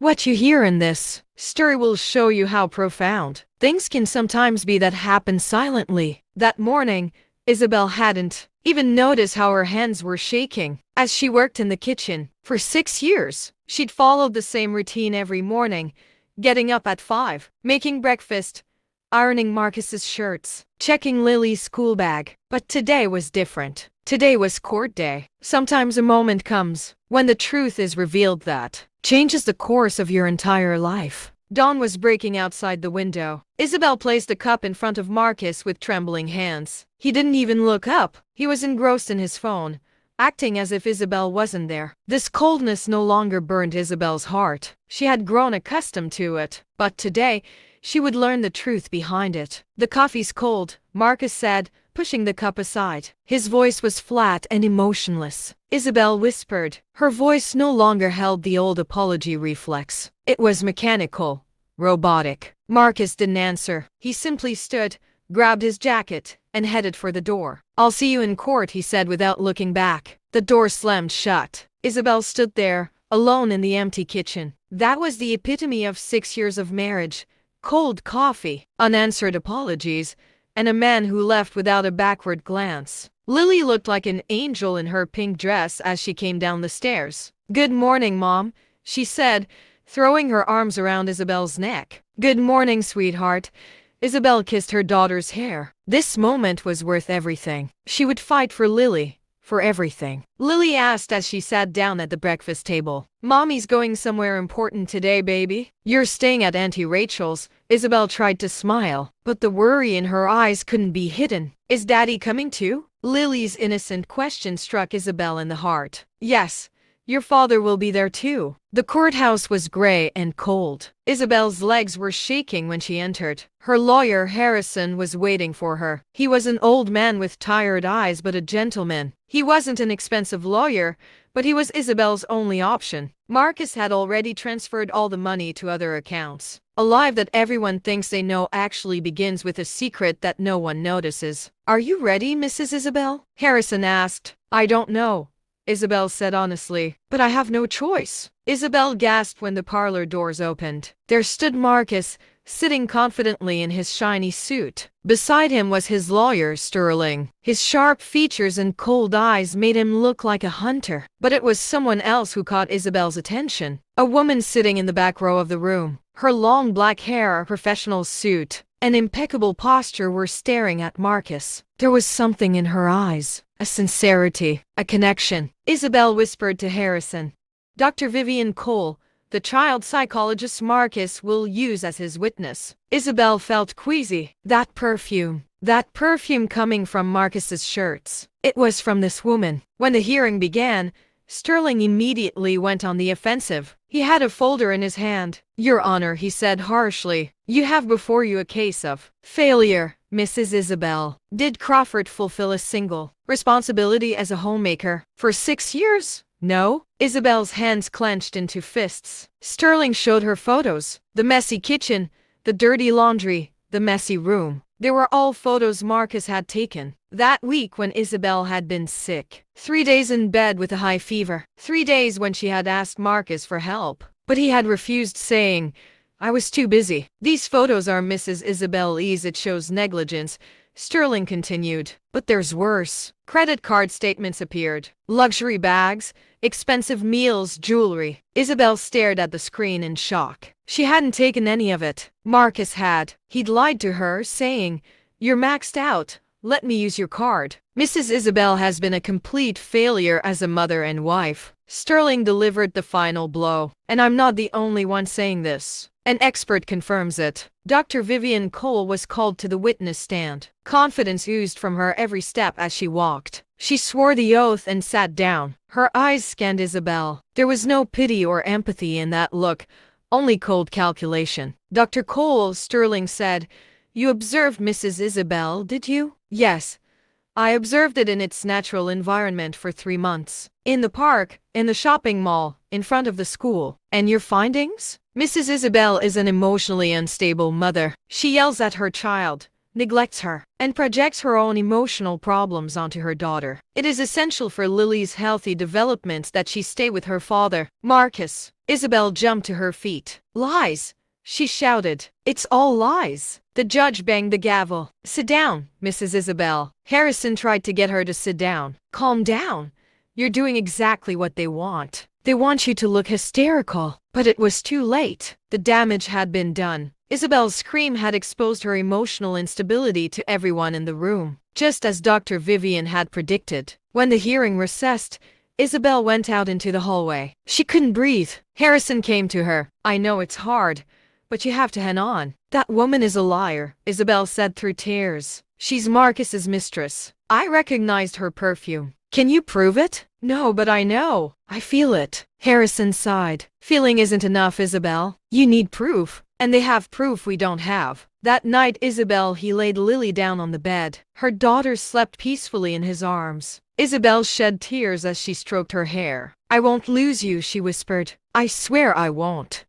What you hear in this story will show you how profound things can sometimes be that happen silently. That morning, Isabel hadn't even noticed how her hands were shaking as she worked in the kitchen. For 6 years, she'd followed the same routine every morning, getting up at 5, making breakfast, ironing Marcus's shirts, checking Lily's school bag. But today was different. Today was court day. Sometimes a moment comes when the truth is revealed that changes the course of your entire life. Dawn was breaking outside the window. Isabel placed a cup in front of Marcus with trembling hands. He didn't even look up. He was engrossed in his phone, acting as if Isabel wasn't there. This coldness no longer burned Isabel's heart. She had grown accustomed to it. But today, she would learn the truth behind it. "The coffee's cold," Marcus said, pushing the cup aside. His voice was flat and emotionless. Isabel whispered. Her voice no longer held the old apology reflex. It was mechanical, robotic. Marcus didn't answer. He simply stood, grabbed his jacket, and headed for the door. "I'll see you in court," he said without looking back. The door slammed shut. Isabel stood there, alone in the empty kitchen. That was the epitome of 6 years of marriage. Cold coffee, unanswered apologies, and a man who left without a backward glance. Lily looked like an angel in her pink dress as she came down the stairs. "Good morning, Mom," she said, throwing her arms around Isabel's neck. "Good morning, sweetheart." Isabel kissed her daughter's hair. This moment was worth everything. She would fight for Lily, for everything. Lily asked as she sat down at the breakfast table. "Mommy's going somewhere important today, baby." "You're staying at Auntie Rachel's." Isabel tried to smile, but the worry in her eyes couldn't be hidden. "Is Daddy coming too?" Lily's innocent question struck Isabel in the heart. "Yes, your father will be there too." The courthouse was gray and cold. Isabel's legs were shaking when she entered. Her lawyer, Harrison, was waiting for her. He was an old man with tired eyes but a gentleman. He wasn't an expensive lawyer, but he was Isabel's only option. Marcus had already transferred all the money to other accounts. A life that everyone thinks they know actually begins with a secret that no one notices. "Are you ready, Mrs. Isabel?" Harrison asked. "I don't know," Isabel said honestly, "but I have no choice." Isabel gasped when the parlor doors opened. There stood Marcus, sitting confidently in his shiny suit. Beside him was his lawyer, Sterling. His sharp features and cold eyes made him look like a hunter. But it was someone else who caught Isabel's attention. A woman sitting in the back row of the room. Her long black hair, a professional suit, and impeccable posture were staring at Marcus. There was something in her eyes, a sincerity, a connection. Isabel whispered to Harrison, "Dr. Vivian Cole, the child psychologist Marcus will use as his witness." Isabel felt queasy. That perfume coming from Marcus's shirts. It was from this woman. When the hearing began, Sterling immediately went on the offensive. He had a folder in his hand. "Your Honor," he said harshly, "you have before you a case of failure, Mrs. Isabel. Did Crawford fulfill a single responsibility as a homemaker for 6 years? No?" Isabel's hands clenched into fists. Sterling showed her photos. The messy kitchen, the dirty laundry, the messy room. They were all photos Marcus had taken that week when Isabel had been sick. 3 days in bed with a high fever. 3 days when she had asked Marcus for help, but he had refused, saying, "I was too busy." "These photos are Mrs. Isabel E's. It shows negligence," Sterling continued. "But there's worse." Credit card statements appeared. Luxury bags, expensive meals, jewelry. Isabel stared at the screen in shock. She hadn't taken any of it. Marcus had. He'd lied to her, saying, "You're maxed out. Let me use your card." Mrs. Isabel has been a complete failure as a mother and wife. Sterling delivered the final blow. And I'm not the only one saying this. An expert confirms it. Dr. Vivian Cole was called to the witness stand. Confidence oozed from her every step as she walked. She swore the oath and sat down. Her eyes scanned Isabel. There was no pity or empathy in that look, only cold calculation. "Dr. Cole," Sterling said, "you observed Mrs. Isabel, did you?" "Yes. I observed it in its natural environment for 3 months. In the park, in the shopping mall, in front of the school." "And your findings?" "Mrs. Isabel is an emotionally unstable mother. She yells at her child, neglects her, and projects her own emotional problems onto her daughter. It is essential for Lily's healthy development that she stay with her father, Marcus." Isabel jumped to her feet. Lies! She shouted. It's all lies. The judge banged the gavel. Sit down, Mrs. Isabel. Harrison tried to get her to sit down. Calm down. You're doing exactly what they want. They want you to look hysterical. But it was too late. The damage had been done. Isabel's scream had exposed her emotional instability to everyone in the room, just as Dr. Vivian had predicted. When the hearing recessed, Isabel went out into the hallway. She couldn't breathe. Harrison came to her. I know it's hard, but you have to hang on. That woman is a liar, Isabel said through tears. She's Marcus's mistress. I recognized her perfume. Can you prove it? No, but I know. I feel it. Harrison sighed. Feeling isn't enough, Isabel. You need proof. And they have proof we don't have. That night, he laid Lily down on the bed. Her daughter slept peacefully in his arms. Isabel shed tears as she stroked her hair. I won't lose you, she whispered. I swear I won't.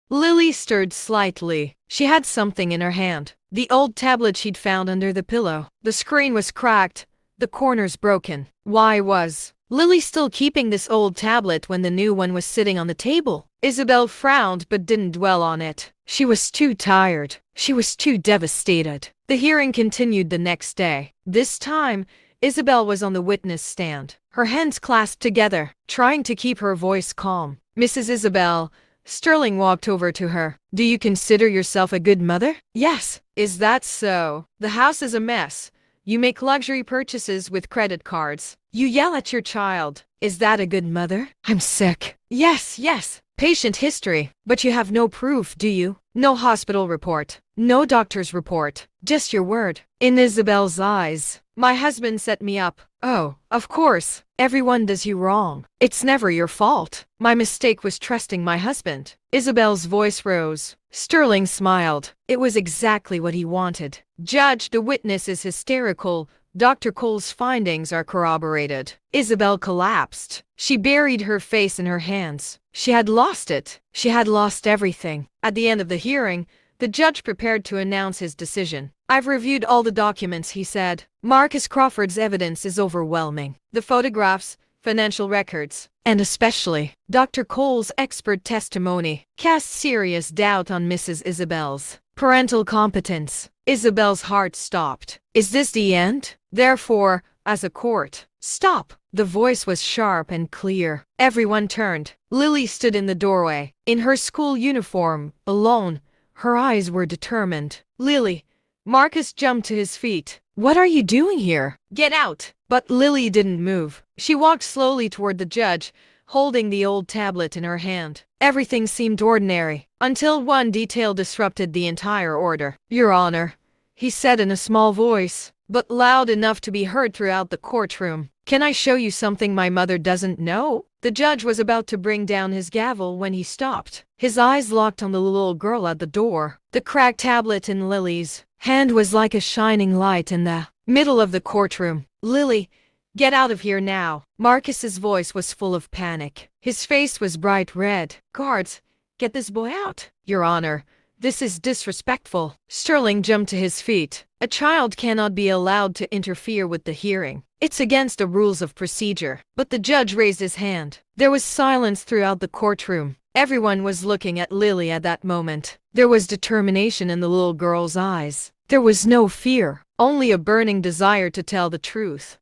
Lily stirred slightly. She had something in her hand. The old tablet she'd found under the pillow. The screen was cracked, the corners broken. Why was Lily still keeping this old tablet when the new one was sitting on the table? Isabel frowned but didn't dwell on it. She was too tired. She was too devastated. The hearing continued the next day. This time, Isabel was on the witness stand, her hands clasped together, trying to keep her voice calm. Mrs. Isabel, Sterling walked over to her. Do you consider yourself a good mother? Yes. Is that so? The house is a mess. You make luxury purchases with credit cards. You yell at your child. Is that a good mother? I'm sick. Yes. Patient history. But you have no proof, do you? No hospital report. No doctor's report. Just your word. In Isabel's eyes, my husband set me up. Oh, of course. Everyone does you wrong. It's never your fault. My mistake was trusting my husband. Isabel's voice rose. Sterling smiled. It was exactly what he wanted. Judge, the witness is hysterical. Dr. Cole's findings are corroborated. Isabel collapsed. She buried her face in her hands. She had lost it. She had lost everything. At the end of the hearing, the judge prepared to announce his decision. I've reviewed all the documents, he said. Marcus Crawford's evidence is overwhelming. The photographs, financial records, and especially Dr. Cole's expert testimony cast serious doubt on Mrs. Isabel's parental competence. Isabel's heart stopped. Is this the end? Therefore, as a court, stop. The voice was sharp and clear. Everyone turned. Lily stood in the doorway, in her school uniform, alone. Her eyes were determined. Lily. Marcus jumped to his feet. What are you doing here? Get out. But Lily didn't move. She walked slowly toward the judge, holding the old tablet in her hand. Everything seemed ordinary, until one detail disrupted the entire order. Your Honor, he said in a small voice, but loud enough to be heard throughout the courtroom. Can I show you something my mother doesn't know? The judge was about to bring down his gavel when he stopped. His eyes locked on the little girl at the door. The cracked tablet in Lily's hand was like a shining light in the middle of the courtroom. Lily, get out of here now. Marcus's voice was full of panic. His face was bright red. Guards, get this boy out. Your Honor, this is disrespectful. Sterling jumped to his feet. A child cannot be allowed to interfere with the hearing. It's against the rules of procedure. But the judge raised his hand. There was silence throughout the courtroom. Everyone was looking at Lily at that moment. There was determination in the little girl's eyes. There was no fear, only a burning desire to tell the truth.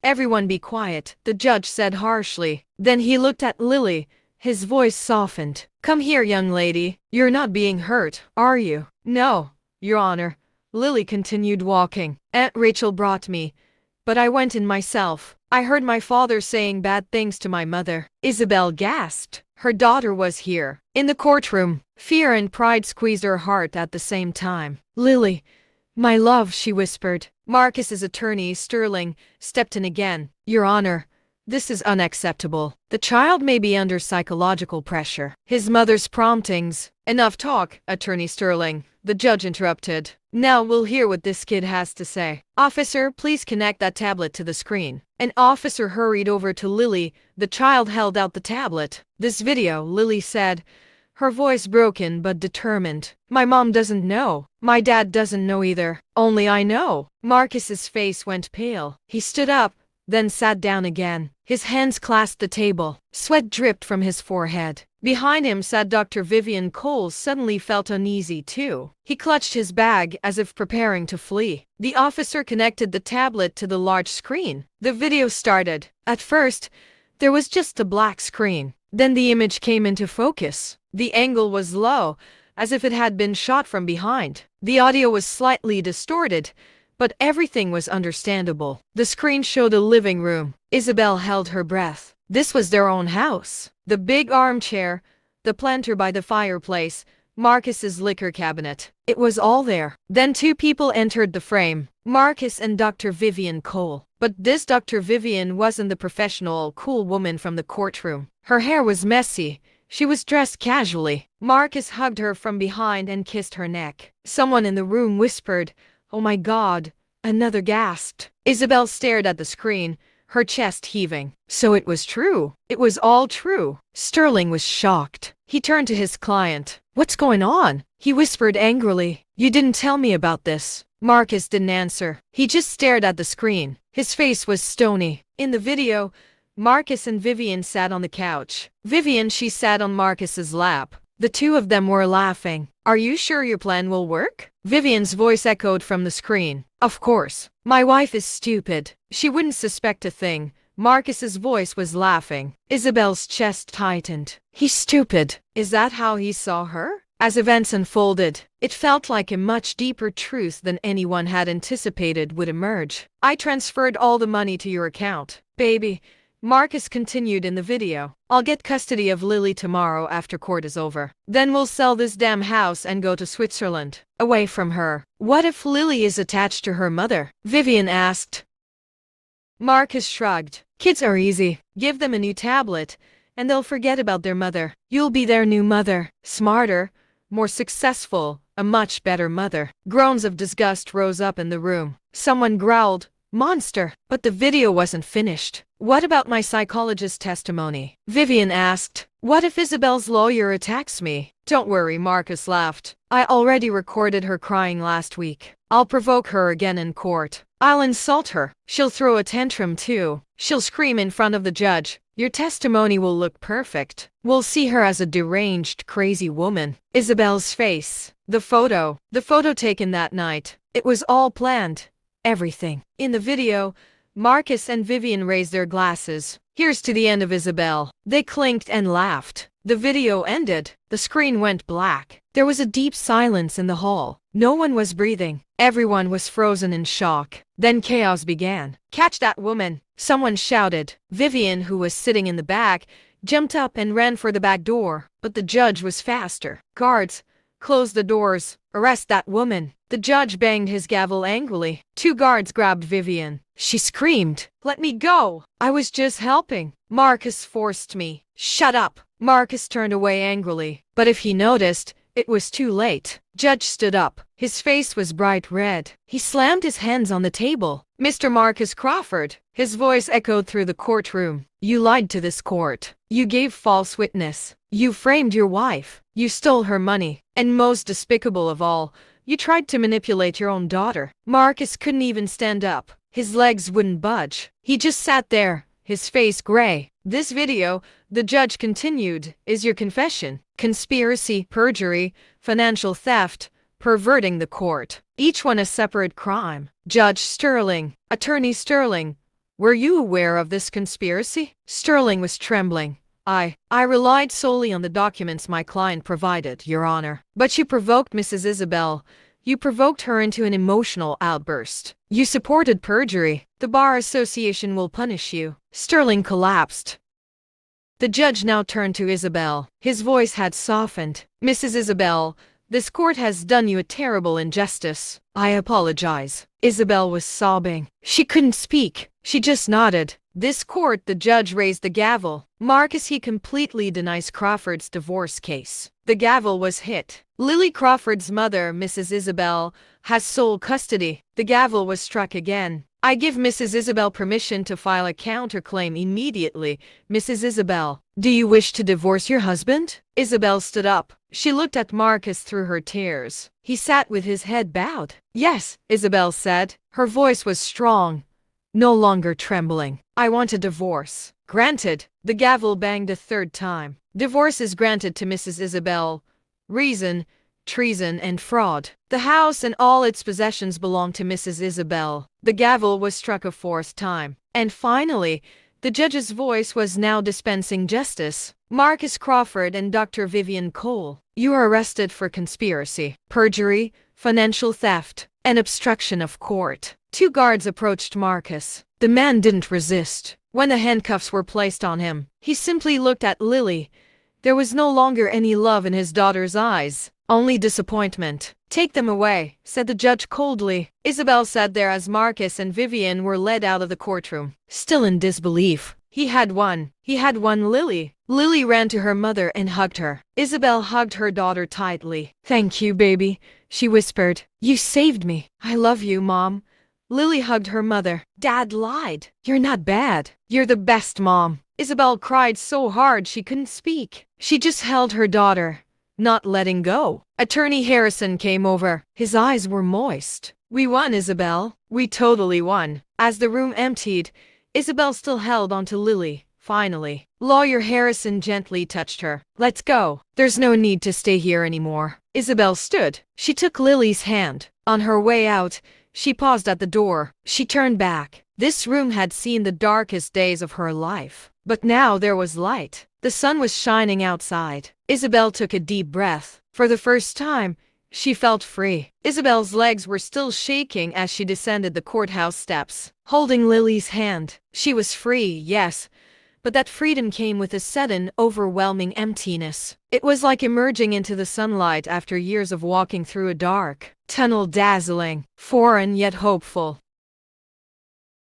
Everyone be quiet, the judge said harshly. Then he looked at Lily. His voice softened. Come here, young lady. You're not being hurt, are you? No, Your Honor. Lily continued walking. Aunt Rachel brought me, but I went in myself. I heard my father saying bad things to my mother. Isabel gasped. Her daughter was here. In the courtroom, fear and pride squeezed her heart at the same time. Lily, my love, she whispered. Marcus's attorney, Sterling, stepped in again. Your Honor, this is unacceptable. The child may be under psychological pressure. His mother's promptings. Enough talk, Attorney Sterling. The judge interrupted. Now we'll hear what this kid has to say. Officer, please connect that tablet to the screen. An officer hurried over to Lily. The child held out the tablet. This video, Lily said, her voice broken but determined. My mom doesn't know. My dad doesn't know either. Only I know. Marcus's face went pale. He stood up, then sat down again. His hands clasped the table. Sweat dripped from his forehead. Behind him sat Dr. Vivian Cole. Suddenly felt uneasy too. He clutched his bag as if preparing to flee. The officer connected the tablet to the large screen. The video started. At first, there was just a black screen. Then the image came into focus. The angle was low, as if it had been shot from behind. The audio was slightly distorted, but everything was understandable. The screen showed a living room. Isabel held her breath. This was their own house. The big armchair, the planter by the fireplace, Marcus's liquor cabinet. It was all there. Then two people entered the frame, Marcus and Dr. Vivian Cole. But this Dr. Vivian wasn't the professional, cool woman from the courtroom. Her hair was messy. She was dressed casually. Marcus hugged her from behind and kissed her neck. Someone in the room whispered, "Oh my God." Another gasped. Isabel stared at the screen, her chest heaving. So it was true. It was all true. Sterling was shocked. He turned to his client. "What's going on?" he whispered angrily. "You didn't tell me about this." Marcus didn't answer. He just stared at the screen. His face was stony. In the video, Marcus and Vivian sat on the couch. Vivian, she sat on Marcus's lap. The two of them were laughing. "Are you sure your plan will work?" Vivian's voice echoed from the screen. "Of course. My wife is stupid. She wouldn't suspect a thing." Marcus's voice was laughing. Isabel's chest tightened. "He's stupid." Is that how he saw her? As events unfolded, it felt like a much deeper truth than anyone had anticipated would emerge. "I transferred all the money to your account, baby." Marcus continued in the video. "I'll get custody of Lily tomorrow after court is over. Then we'll sell this damn house and go to Switzerland, away from her." "What if Lily is attached to her mother?" Vivian asked. Marcus shrugged. "Kids are easy. Give them a new tablet, and they'll forget about their mother. You'll be their new mother. Smarter, more successful, a much better mother." Groans of disgust rose up in the room. Someone growled, "Monster!" But the video wasn't finished. "What about my psychologist testimony?" Vivian asked. "What if Isabel's lawyer attacks me?" "Don't worry," Marcus laughed. "I already recorded her crying last week. I'll provoke her again in court. I'll insult her. She'll throw a tantrum too. She'll scream in front of the judge. Your testimony will look perfect. We'll see her as a deranged, crazy woman." Isabel's face. The photo taken that night. It was all planned. Everything. In the video, Marcus and Vivian raised their glasses. "Here's to the end of Isabel." They clinked and laughed. The video ended. The screen went black. There was a deep silence in the hall. No one was breathing. Everyone was frozen in shock. Then chaos began. "Catch that woman!" someone shouted. Vivian, who was sitting in the back, jumped up and ran for the back door. But the judge was faster. "Guards, close the doors. Arrest that woman." The judge banged his gavel angrily. Two guards grabbed Vivian. She screamed, "Let me go! I was just helping. Marcus forced me." "Shut up!" Marcus turned away angrily. But if he noticed, it was too late. Judge stood up. His face was bright red. He slammed his hands on the table. "Mr. Marcus Crawford." His voice echoed through the courtroom. "You lied to this court. You gave false witness. You framed your wife. You stole her money. And most despicable of all, you tried to manipulate your own daughter." Marcus couldn't even stand up. His legs wouldn't budge. He just sat there, his face gray. "This video," the judge continued, "is your confession. Conspiracy, perjury, financial theft, perverting the court. Each one a separate crime." Judge Sterling. Attorney Sterling. "Were you aware of this conspiracy?" Sterling was trembling. I relied solely on the documents my client provided, Your Honor." "But you provoked Mrs. Isabel. You provoked her into an emotional outburst. You supported perjury. The Bar Association will punish you." Sterling collapsed. The judge now turned to Isabel. His voice had softened. "Mrs. Isabel, this court has done you a terrible injustice. I apologize." Isabel was sobbing. She couldn't speak. She just nodded. "This court," the judge raised the gavel. "Marcus, he completely denies Crawford's divorce case." The gavel was hit. "Lily Crawford's mother, Mrs. Isabel, has sole custody." The gavel was struck again. "I give Mrs. Isabel permission to file a counterclaim immediately. Mrs. Isabel, do you wish to divorce your husband?" Isabel stood up. She looked at Marcus through her tears. He sat with his head bowed. "Yes," Isabel said. Her voice was strong, no longer trembling. "I want a divorce." Granted. The gavel banged a third time. Divorce is granted to Mrs. Isabel. Reason, treason, and fraud. The house and all its possessions belong to Mrs. Isabel. The gavel was struck a fourth time. And finally, the judge's voice was now dispensing justice. Marcus Crawford and Dr. Vivian Cole, you are arrested for conspiracy, perjury, financial theft, and obstruction of court. Two guards approached Marcus. The man didn't resist. When the handcuffs were placed on him, he simply looked at Lily. There was no longer any love in his daughter's eyes, only disappointment. Take them away, said the judge coldly. Isabel sat there as Marcus and Vivian were led out of the courtroom, still in disbelief. He had won Lily. Lily ran to her mother and hugged her. Isabel hugged her daughter tightly. Thank you, baby, she whispered. You saved me. I love you, Mom. Lily hugged her mother. Dad lied. You're not bad. You're the best, Mom. Isabel cried so hard she couldn't speak. She just held her daughter, not letting go. Attorney Harrison came over. His eyes were moist. We won, Isabel. We totally won. As the room emptied, Isabel still held onto Lily. Finally, Lawyer Harrison gently touched her. Let's go. There's no need to stay here anymore. Isabel stood. She took Lily's hand. On her way out, she paused at the door. She turned back. This room had seen the darkest days of her life. But now there was light. The sun was shining outside. Isabel took a deep breath. For the first time, she felt free. Isabel's legs were still shaking as she descended the courthouse steps, holding Lily's hand. She was free, yes, but that freedom came with a sudden, overwhelming emptiness. It was like emerging into the sunlight after years of walking through a dark tunnel, dazzling, foreign yet hopeful.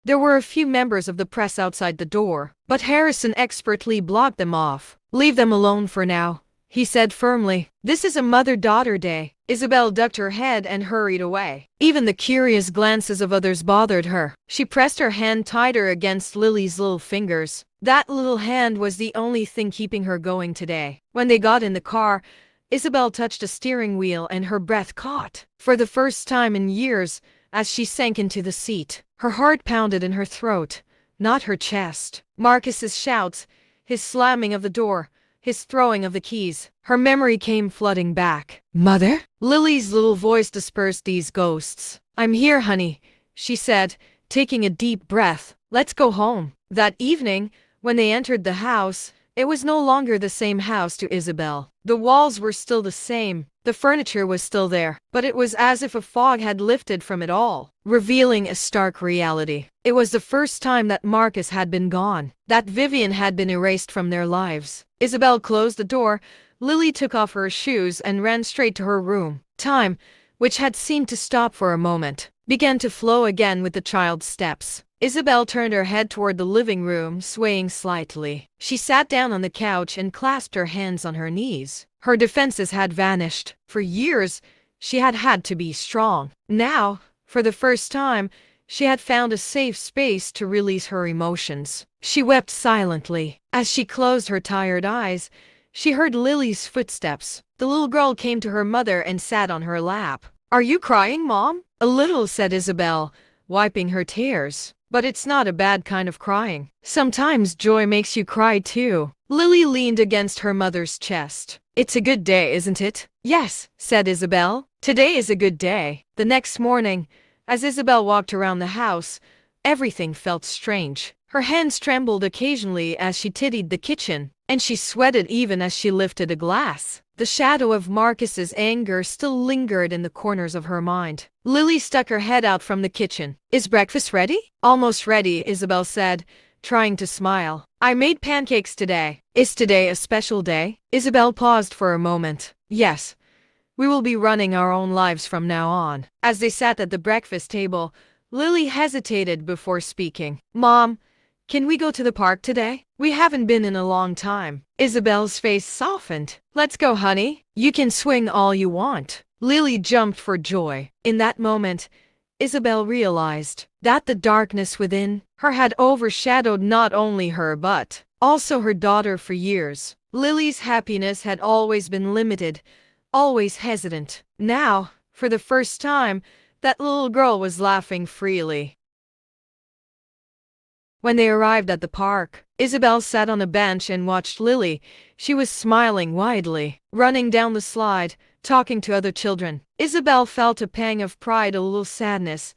There were a few members of the press outside the door, but Harrison expertly blocked them off. Leave them alone for now, he said firmly. This is a mother-daughter day. Isabel ducked her head and hurried away. Even the curious glances of others bothered her. She pressed her hand tighter against Lily's little fingers. That little hand was the only thing keeping her going today. When they got in the car, Isabel touched a steering wheel and her breath caught. For the first time in years, as she sank into the seat, her heart pounded in her throat, not her chest. Marcus's shouts, his slamming of the door, his throwing of the keys, her memory came flooding back. Mother? Lily's little voice dispersed these ghosts. I'm here, honey, she said, taking a deep breath. Let's go home. That evening, when they entered the house, it was no longer the same house to Isabel. The walls were still the same, the furniture was still there, but it was as if a fog had lifted from it all, revealing a stark reality. It was the first time that Marcus had been gone, that Vivian had been erased from their lives. Isabel closed the door. Lily took off her shoes and ran straight to her room. Time, which had seemed to stop for a moment, began to flow again with the child's steps. Isabel turned her head toward the living room, swaying slightly. She sat down on the couch and clasped her hands on her knees. Her defenses had vanished. For years, she had had to be strong. Now, for the first time, she had found a safe space to release her emotions. She wept silently. As she closed her tired eyes, she heard Lily's footsteps. The little girl came to her mother and sat on her lap. Are you crying, Mom? A little, said Isabel, wiping her tears. But it's not a bad kind of crying. Sometimes joy makes you cry too. Lily leaned against her mother's chest. It's a good day, isn't it? Yes, said Isabel. Today is a good day. The next morning, as Isabel walked around the house, everything felt strange. Her hands trembled occasionally as she tidied the kitchen, and she sweated even as she lifted a glass. The shadow of Marcus's anger still lingered in the corners of her mind. Lily stuck her head out from the kitchen. Is breakfast ready? Almost ready, Isabel said, trying to smile. I made pancakes today. Is today a special day? Isabel paused for a moment. Yes. We will be running our own lives from now on. As they sat at the breakfast table, Lily hesitated before speaking. Mom, can we go to the park today? We haven't been in a long time. Isabel's face softened. Let's go, honey. You can swing all you want. Lily jumped for joy. In that moment, Isabel realized that the darkness within her had overshadowed not only her but also her daughter for years. Lily's happiness had always been limited, always hesitant. Now, for the first time, that little girl was laughing freely. When they arrived at the park, Isabel sat on a bench and watched Lily. She was smiling widely, running down the slide, talking to other children. Isabel felt a pang of pride, a little sadness,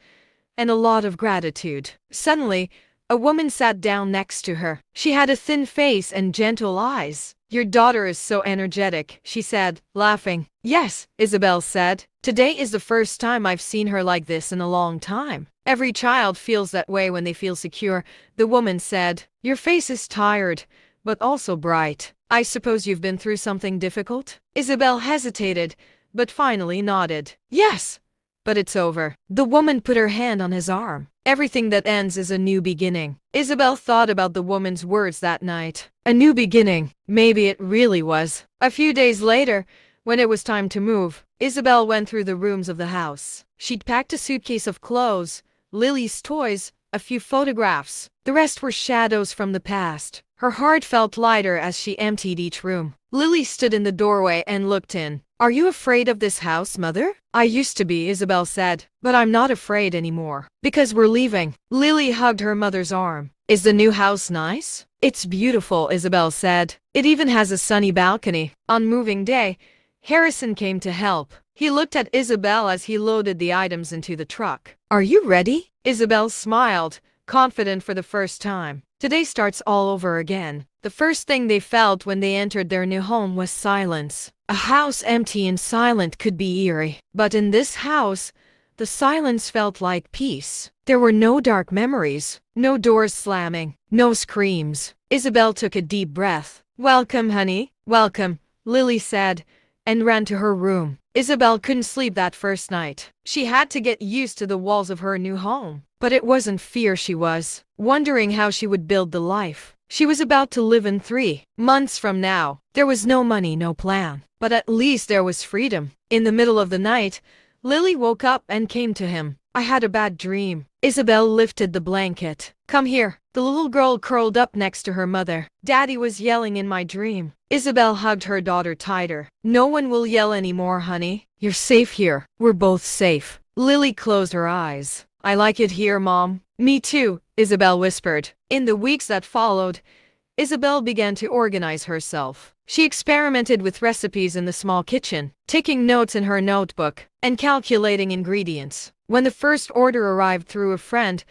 and a lot of gratitude. Suddenly, a woman sat down next to her. She had a thin face and gentle eyes. "Your daughter is so energetic," she said, laughing. "Yes," Isabel said. "Today is the first time I've seen her like this in a long time." "Every child feels that way when they feel secure," the woman said. "Your face is tired, but also bright. I suppose you've been through something difficult?" Isabel hesitated, but finally nodded. "Yes, but it's over." The woman put her hand on his arm. "Everything that ends is a new beginning." Isabel thought about the woman's words that night. A new beginning. Maybe it really was. A few days later, when it was time to move, Isabel went through the rooms of the house. She'd packed a suitcase of clothes, Lily's toys, a few photographs. The rest were shadows from the past. Her heart felt lighter as she emptied each room. Lily stood in the doorway and looked in. "Are you afraid of this house, Mother?" "I used to be," Isabel said, "but I'm not afraid anymore. Because we're leaving." Lily hugged her mother's arm. "Is the new house nice?" "It's beautiful," Isabel said. "It even has a sunny balcony." On moving day, Harrison came to help. He looked at Isabel as he loaded the items into the truck. "Are you ready?" Isabel smiled, confident for the first time. Today starts all over again. The first thing they felt when they entered their new home was silence. A house empty and silent could be eerie. But in this house, the silence felt like peace. There were no dark memories, no doors slamming, no screams. Isabel took a deep breath. "Welcome, honey. Welcome," Lily said, and ran to her room. Isabel couldn't sleep that first night. She had to get used to the walls of her new home. But it wasn't fear she was, wondering how she would build the life she was about to live in 3 months from now. There was no money, no plan, but at least there was freedom. In the middle of the night, Lily woke up and came to him. "I had a bad dream." Isabel lifted the blanket. "Come here." The little girl curled up next to her mother. "Daddy was yelling in my dream." Isabel hugged her daughter tighter. "No one will yell anymore, honey. You're safe here. We're both safe." Lily closed her eyes. "I like it here, Mom." "Me too," Isabel whispered. In the weeks that followed, Isabel began to organize herself. She experimented with recipes in the small kitchen, taking notes in her notebook, and calculating ingredients. When the first order arrived through a friend,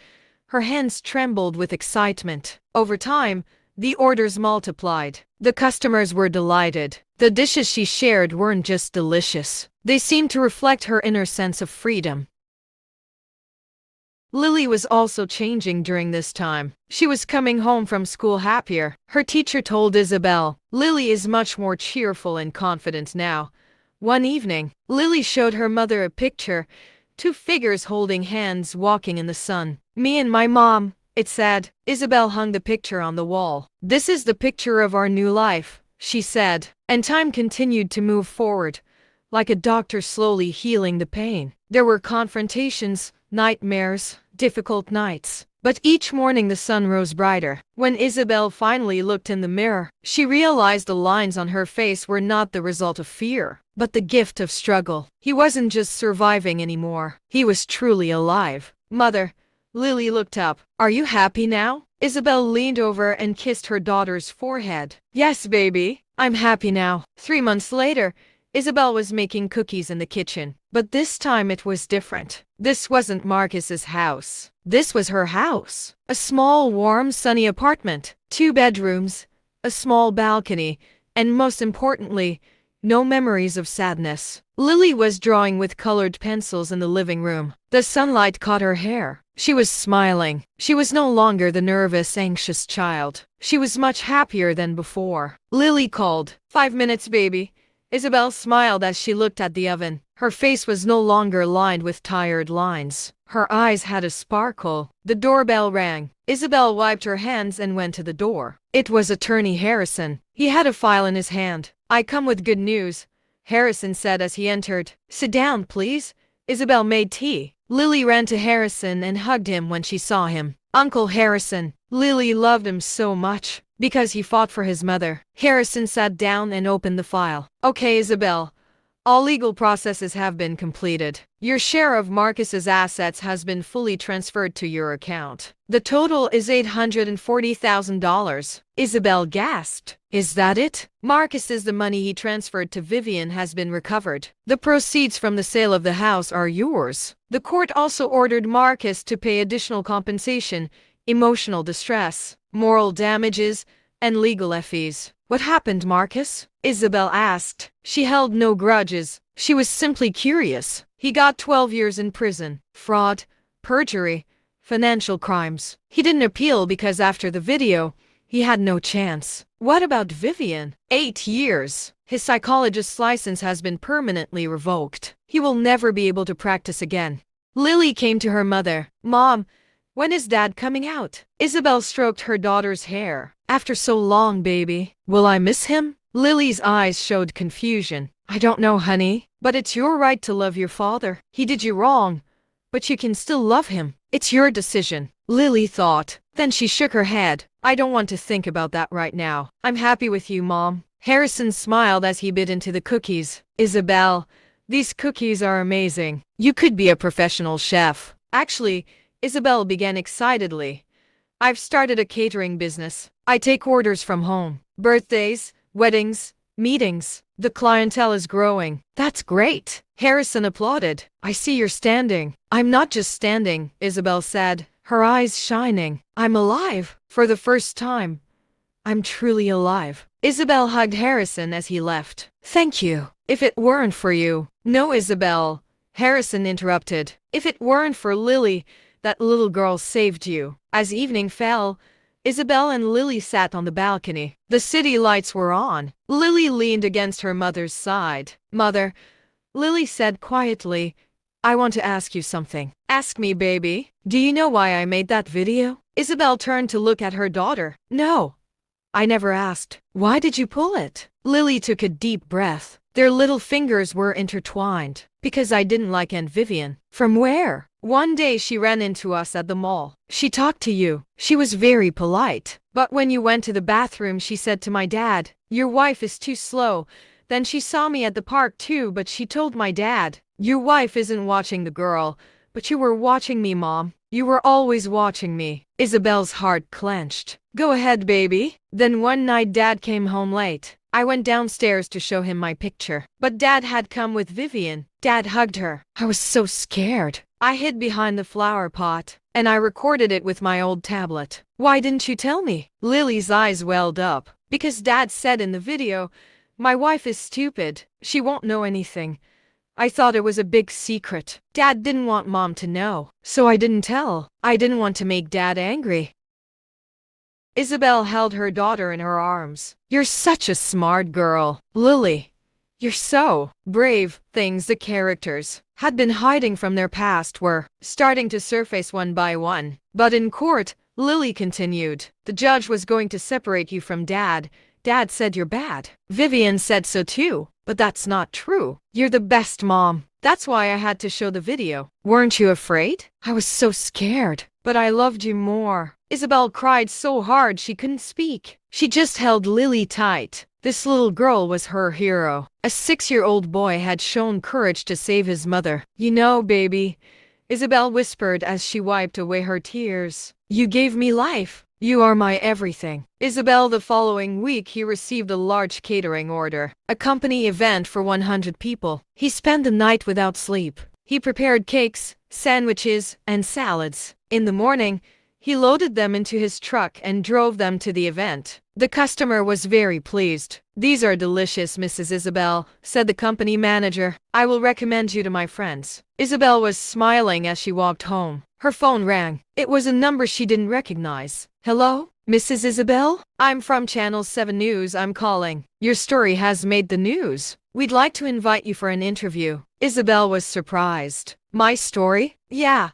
her hands trembled with excitement. Over time, the orders multiplied. The customers were delighted. The dishes she shared weren't just delicious. They seemed to reflect her inner sense of freedom. Lily was also changing during this time. She was coming home from school happier. Her teacher told Isabel, "Lily is much more cheerful and confident now." One evening, Lily showed her mother a picture, 2 figures holding hands walking in the sun. "Me and my mom," it said. Isabel hung the picture on the wall. "This is the picture of our new life," she said. And time continued to move forward, like a doctor slowly healing the pain. There were confrontations, nightmares, difficult nights. But each morning the sun rose brighter. When Isabel finally looked in the mirror, she realized the lines on her face were not the result of fear, but the gift of struggle. He wasn't just surviving anymore. He was truly alive. "Mother," Lily looked up. "Are you happy now?" Isabel leaned over and kissed her daughter's forehead. "Yes, baby, I'm happy now." 3 months later, Isabel was making cookies in the kitchen, but this time it was different. This wasn't Marcus's house. This was her house. A small, warm, sunny apartment. 2 bedrooms, a small balcony, and most importantly, no memories of sadness. Lily was drawing with colored pencils in the living room. The sunlight caught her hair. She was smiling. She was no longer the nervous, anxious child. She was much happier than before. Lily called, "5 minutes, baby." Isabel smiled as she looked at the oven. Her face was no longer lined with tired lines. Her eyes had a sparkle. The doorbell rang. Isabel wiped her hands and went to the door. It was Attorney Harrison. He had a file in his hand. "I come with good news," Harrison said as he entered. "Sit down, please." Isabel made tea. Lily ran to Harrison and hugged him when she saw him. Uncle Harrison. Lily loved him so much, because he fought for his mother. Harrison sat down and opened the file. "Okay, Isabel, All legal processes have been completed. Your share of Marcus's assets has been fully transferred to your account. The total is $840,000. Isabel gasped. Is that it? Marcus says the money he transferred to Vivian has been recovered. The proceeds from the sale of the house are yours. The court also ordered Marcus to pay additional compensation, emotional distress, moral damages, and legal fees. What happened, Marcus? Isabel asked. She held no grudges. She was simply curious. He got 12 years in prison. Fraud, perjury, financial crimes. He didn't appeal because after the video, he had no chance. What about Vivian? 8 years. His psychologist's license has been permanently revoked. He will never be able to practice again. Lily came to her mother. Mom, when is Dad coming out? Isabel stroked her daughter's hair. After so long, baby. Will I miss him? Lily's eyes showed confusion. I don't know, honey, but it's your right to love your father. He did you wrong, but you can still love him. It's your decision, Lily thought. Then she shook her head. I don't want to think about that right now. I'm happy with you, Mom. Harrison smiled as he bit into the cookies. Isabel, these cookies are amazing. You could be a professional chef. Actually, Isabel began excitedly. I've started a catering business. I take orders from home. Birthdays, weddings, meetings. The clientele is growing. That's great. Harrison applauded. I see you're standing. I'm not just standing, Isabel said, her eyes shining. I'm alive. For the first time, I'm truly alive. Isabel hugged Harrison as he left. Thank you. If it weren't for you. No, Isabel. Harrison interrupted. If it weren't for Lily, that little girl saved you. As evening fell, Isabel and Lily sat on the balcony. The city lights were on. Lily leaned against her mother's side. Mother, Lily said quietly, I want to ask you something. Ask me, baby. Do you know why I made that video? Isabel turned to look at her daughter. No. I never asked. Why did you pull it? Lily took a deep breath. Their little fingers were intertwined. Because I didn't like Aunt Vivian. From where? One day she ran into us at the mall. She talked to you. She was very polite. But when you went to the bathroom, she said to my dad, your wife is too slow. Then she saw me at the park too, but she told my dad, your wife isn't watching the girl, but you were watching me, Mom. You were always watching me. Isabel's heart clenched. Go ahead, baby. Then one night Dad came home late. I went downstairs to show him my picture. But Dad had come with Vivian. Dad hugged her. I was so scared. I hid behind the flower pot, and I recorded it with my old tablet. Why didn't you tell me? Lily's eyes welled up. Because Dad said in the video, my wife is stupid. She won't know anything. I thought it was a big secret. Dad didn't want Mom to know, so I didn't tell. I didn't want to make Dad angry. Isabel held her daughter in her arms. You're such a smart girl, Lily. You're so brave. Things the characters had been hiding from their past were starting to surface one by one. But in court, Lily continued. The judge was going to separate you from Dad. Dad said you're bad. Vivian said so too. But that's not true. You're the best mom. That's why I had to show the video. Weren't you afraid? I was so scared. But I loved you more. Isabel cried so hard she couldn't speak. She just held Lily tight. This little girl was her hero. A 6-year-old boy had shown courage to save his mother. You know, baby, Isabel whispered as she wiped away her tears. You gave me life. You are my everything. Isabel, the following week he received a large catering order, a company event for 100 people. He spent the night without sleep. He prepared cakes, sandwiches, and salads. In the morning, he loaded them into his truck and drove them to the event. The customer was very pleased. These are delicious, Mrs. Isabel, said the company manager. I will recommend you to my friends. Isabel was smiling as she walked home. Her phone rang. It was a number she didn't recognize. Hello, Mrs. Isabel? I'm from Channel 7 News. I'm calling. Your story has made the news. We'd like to invite you for an interview. Isabel was surprised. My story? Yeah.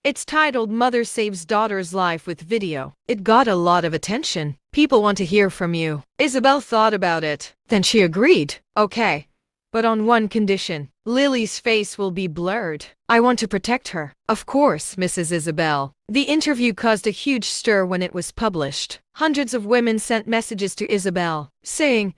It's titled Mother Saves Daughter's Life with Video. It got a lot of attention. People want to hear from you. Isabel thought about it. Then she agreed. Okay. But on one condition. Lily's face will be blurred. I want to protect her. Of course, Mrs. Isabel. The interview caused a huge stir when it was published. Hundreds of women sent messages to Isabel, saying,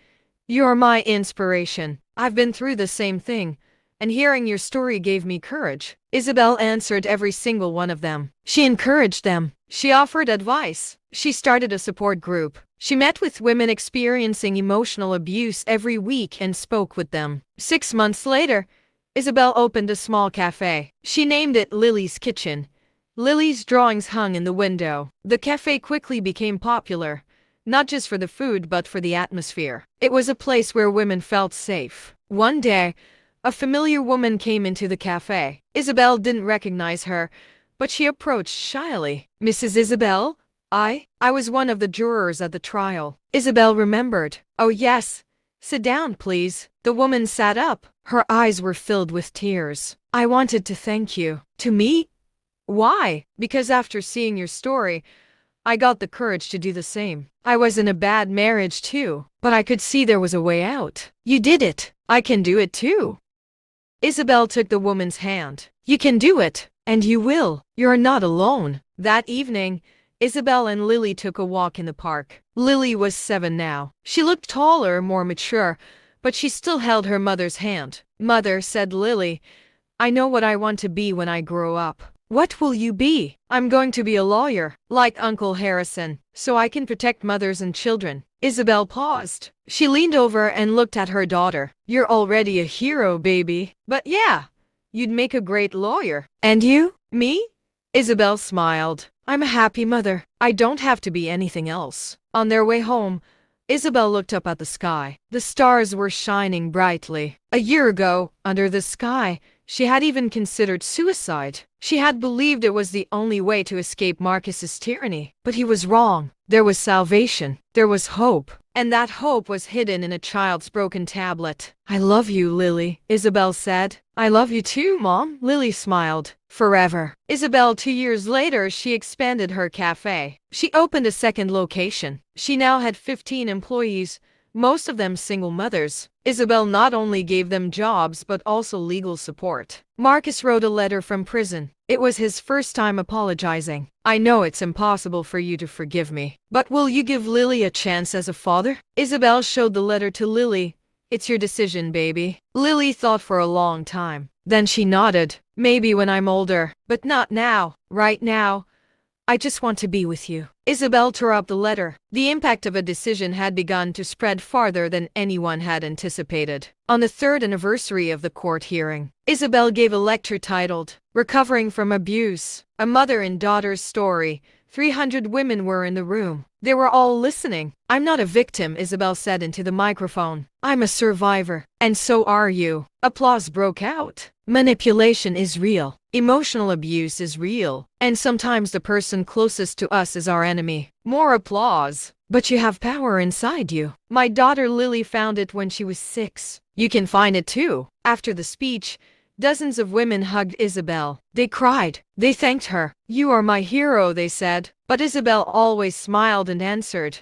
You're my inspiration. I've been through the same thing, and hearing your story gave me courage. Isabel answered every single one of them. She encouraged them. She offered advice. She started a support group. She met with women experiencing emotional abuse every week and spoke with them. 6 months later, Isabel opened a small cafe. She named it Lily's Kitchen. Lily's drawings hung in the window. The cafe quickly became popular, not just for the food but for the atmosphere. It was a place where women felt safe. One day, a familiar woman came into the cafe. Isabel didn't recognize her, but she approached shyly. Mrs. Isabel? I was one of the jurors at the trial. Isabel remembered. Oh yes. Sit down, please. The woman sat up. Her eyes were filled with tears. I wanted to thank you. To me? Why? Because after seeing your story, I got the courage to do the same. I was in a bad marriage too, but I could see there was a way out. You did it. I can do it too. Isabel took the woman's hand. You can do it, and you will. You're not alone. That evening, Isabel and Lily took a walk in the park. Lily was 7 now. She looked taller, more mature, but she still held her mother's hand. Mother, said Lily, I know what I want to be when I grow up. What will you be? I'm going to be a lawyer, like Uncle Harrison, so I can protect mothers and children. Isabel paused. She leaned over and looked at her daughter. You're already a hero, baby. But yeah, you'd make a great lawyer. And you? Me? Isabel smiled. I'm a happy mother. I don't have to be anything else. On their way home, Isabel looked up at the sky. The stars were shining brightly. A year ago, under the sky, she had even considered suicide. She had believed it was the only way to escape Marcus's tyranny. But he was wrong. There was salvation. There was hope. And that hope was hidden in a child's broken tablet. I love you, Lily, Isabel said. I love you too, Mom, Lily smiled. Forever. Isabel, 2 years later, she expanded her cafe. She opened a second location. She now had 15 employees, most of them single mothers. Isabel not only gave them jobs but also legal support. Marcus wrote a letter from prison. It was his first time apologizing. I know it's impossible for you to forgive me, but will you give Lily a chance as a father? Isabel showed the letter to Lily. It's your decision, baby. Lily thought for a long time. Then she nodded. Maybe when I'm older, but not now. Right now, I just want to be with you. Isabel tore up the letter. The impact of a decision had begun to spread farther than anyone had anticipated. On the 3rd anniversary of the court hearing, Isabel gave a lecture titled, Recovering from Abuse, A Mother and Daughter's Story. 300 women were in the room. They were all listening. I'm not a victim, Isabel said into the microphone. I'm a survivor. And so are you. Applause broke out. Manipulation is real. Emotional abuse is real. And sometimes the person closest to us is our enemy. More applause. But you have power inside you. My daughter Lily found it when she was 6. You can find it too. After the speech, dozens of women hugged Isabel. They cried. They thanked her. You are my hero, they said. But Isabel always smiled and answered,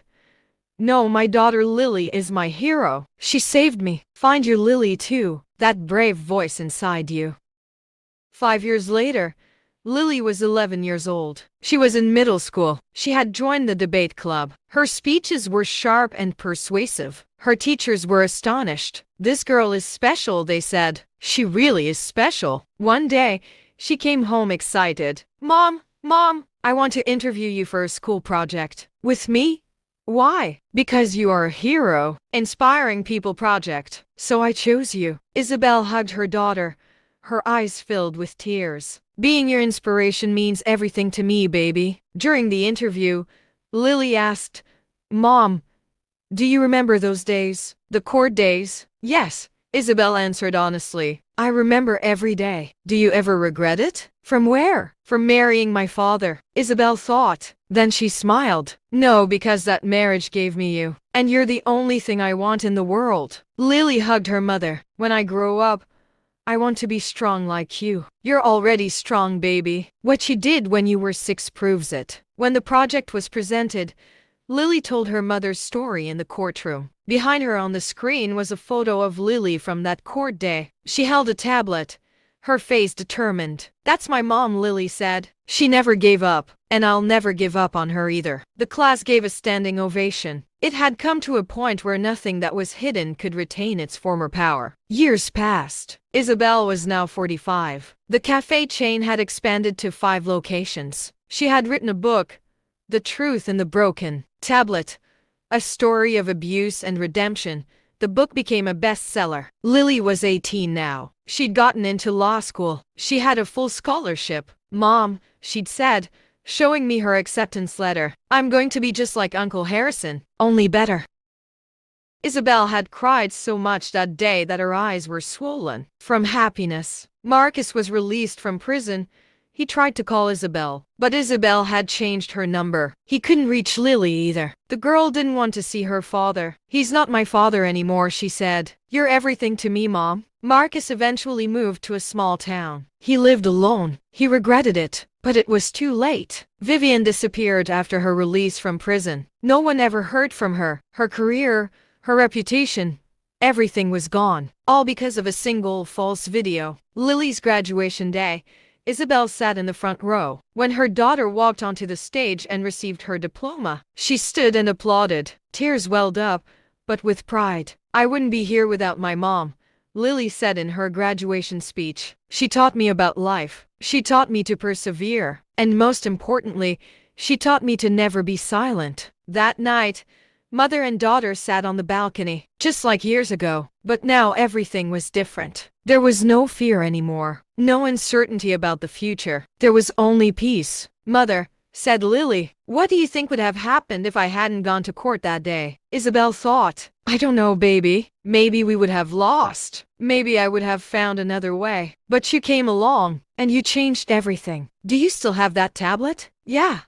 No, my daughter Lily is my hero. She saved me. Find your Lily too. That brave voice inside you. 5 years later, Lily was 11 years old. She was in middle school. She had joined the debate club. Her speeches were sharp and persuasive. Her teachers were astonished. This girl is special, they said. She really is special. One day, she came home excited. Mom, I want to interview you for a school project. With me? Why? Because you are a hero. Inspiring People Project. So I chose you. Isabel hugged her daughter, her eyes filled with tears. Being your inspiration means everything to me, baby. During the interview, Lily asked, Mom, do you remember those days? The court days? Yes, Isabel answered honestly. I remember every day. Do you ever regret it? From where? From marrying my father, Isabel thought. Then she smiled. No, because that marriage gave me you. And you're the only thing I want in the world. Lily hugged her mother. When I grow up, I want to be strong like you. You're already strong, baby. What you did when you were 6 proves it. When the project was presented, Lily told her mother's story in the courtroom. Behind her on the screen was a photo of Lily from that court day. She held a tablet. her face determined. "That's my mom," Lily said. "She never gave up, and I'll never give up on her either." The class gave a standing ovation. It had come to a point where nothing that was hidden could retain its former power. Years passed. Isabel was now 45. The cafe chain had expanded to 5 locations. She had written a book, The Truth in the Broken Tablet, a story of abuse and redemption. The book became a bestseller. Lily was 18 now. She'd gotten into law school. She had a full scholarship. "Mom," she'd said, showing me her acceptance letter, "I'm going to be just like Uncle Harrison, only better." Isabel had cried so much that day that her eyes were swollen from happiness. Marcus was released from prison. He tried to call Isabel, but Isabel had changed her number. He couldn't reach Lily either. The girl didn't want to see her father. "He's not my father anymore," she said. "You're everything to me, Mom." Marcus eventually moved to a small town. He lived alone. He regretted it, but it was too late. Vivian disappeared after her release from prison. No one ever heard from her. Her career, her reputation, everything was gone. All because of a single false video. Lily's graduation day, Isabel sat in the front row. When her daughter walked onto the stage and received her diploma, she stood and applauded. Tears welled up, but with pride. "I wouldn't be here without my mom," Lily said in her graduation speech. "She taught me about life. She taught me to persevere. And most importantly, she taught me to never be silent." That night, mother and daughter sat on the balcony, just like years ago. But now everything was different. There was no fear anymore. No uncertainty about the future. There was only peace. "Mother," said Lily, "what do you think would have happened if I hadn't gone to court that day?" Isabel thought, "I don't know, baby. Maybe we would have lost. Maybe I would have found another way. But you came along, and you changed everything." "Do you still have that tablet?" "Yeah."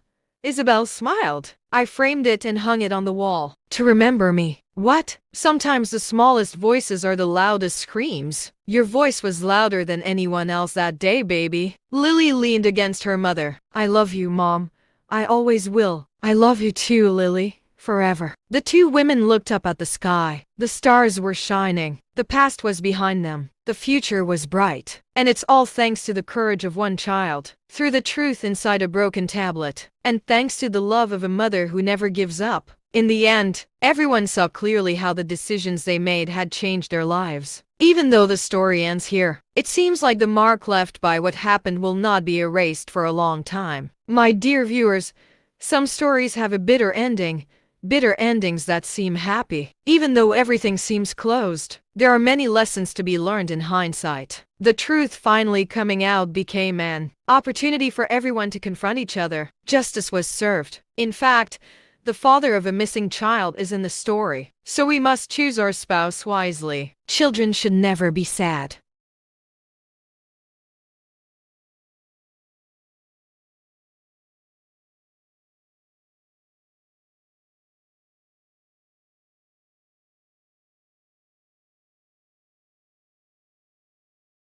Isabel smiled. "I framed it and hung it on the wall. To remember me." "What?" "Sometimes the smallest voices are the loudest screams. Your voice was louder than anyone else that day, baby." Lily leaned against her mother. "I love you, Mom. I always will." "I love you too, Lily. Forever." The two women looked up at the sky. The stars were shining. The past was behind them. The future was bright. And it's all thanks to the courage of one child, through the truth inside a broken tablet, and thanks to the love of a mother who never gives up. In the end, everyone saw clearly how the decisions they made had changed their lives. Even though the story ends here, it seems like the mark left by what happened will not be erased for a long time. My dear viewers, some stories have a bitter ending. Bitter endings that seem happy. Even though everything seems closed, there are many lessons to be learned in hindsight. The truth finally coming out became an opportunity for everyone to confront each other. Justice was served. In fact, the father of a missing child is in the story, so we must choose our spouse wisely. Children should never be sad.